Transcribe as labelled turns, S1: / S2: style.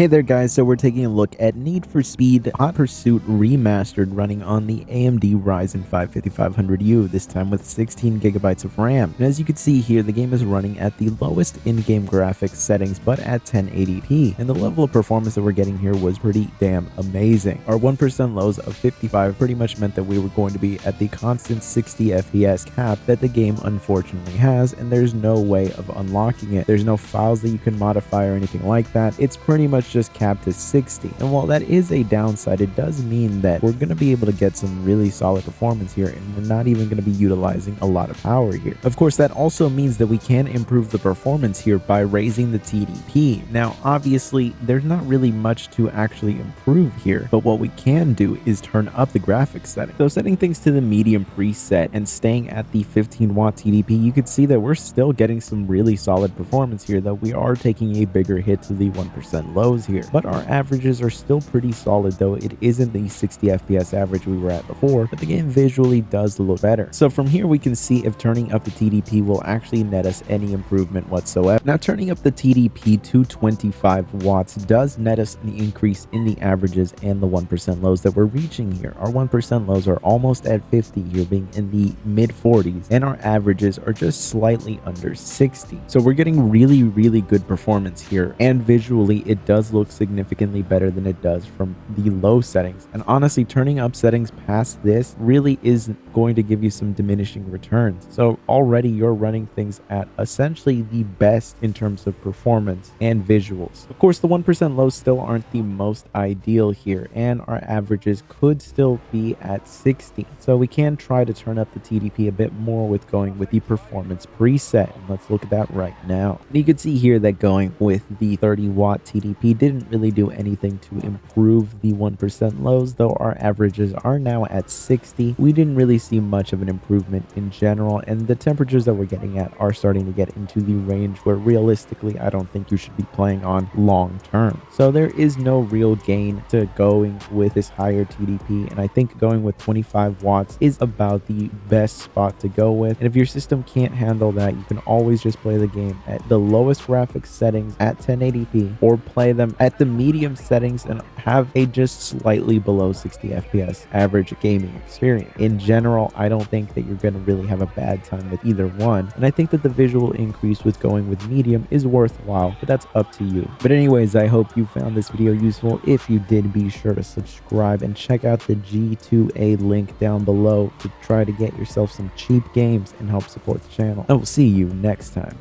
S1: Hey there guys, so we're taking a look at Need for Speed Hot Pursuit Remastered running on the AMD Ryzen 5 5500U, this time with 16 gigabytes of RAM. And as you can see here, the game is running at the lowest in-game graphics settings but at 1080p, and the level of performance that we're getting here was pretty damn amazing. Our 1% lows of 55 pretty much meant that we were going to be at the constant 60 FPS cap that the game unfortunately has, and there's no way of unlocking it. There's no files that you can modify or anything like that. It's pretty much just capped to 60. And while that is a downside, it does mean that we're going to be able to get some really solid performance here, and we're not even going to be utilizing a lot of power here. Of course, that also means that we can improve the performance here by raising the TDP. Now, obviously, there's not really much to actually improve here, but what we can do is turn up the graphics setting. So setting things to the medium preset and staying at the 15-watt TDP, you can see that we're still getting some really solid performance here, though we are taking a bigger hit to the 1% lows here, but our averages are still pretty solid, though it isn't the 60 FPS average we were at before, but the game visually does look better. So from here we can see if turning up the TDP will actually net us any improvement whatsoever. Now, turning up the TDP to 25 watts does net us an increase in the averages and the 1% lows that we're reaching here. Our 1% lows are almost at 50 here, being in the mid 40s, and our averages are just slightly under 60. So we're getting really good performance here, and visually it does look significantly better than it does from the low settings. And honestly, turning up settings past this really isn't going to give you some diminishing returns. So already you're running things at essentially the best in terms of performance and visuals. Of course, the 1% lows still aren't the most ideal here, and our averages could still be at 60. So we can try to turn up the TDP a bit more with going with the performance preset, and let's look at that right now. And you can see here that going with the 30-watt TDP didn't really do anything to improve the 1% lows, though our averages are now at 60. We didn't really see much of an improvement in general, and the temperatures that we're getting at are starting to get into the range where realistically I don't think you should be playing on long term. So there is no real gain to going with this higher TDP, and I think going with 25 watts is about the best spot to go with. And if your system can't handle that, you can always just play the game at the lowest graphics settings at 1080p, or play them at the medium settings and have a just slightly below 60 FPS average gaming experience. In general, I don't think that you're going to really have a bad time with either one, and I think that the visual increase with going with medium is worthwhile, but that's up to you. But anyways, I hope you found this video useful. If you did, be sure to subscribe and check out the G2A link down below to try to get yourself some cheap games and help support the channel. I will see you next time.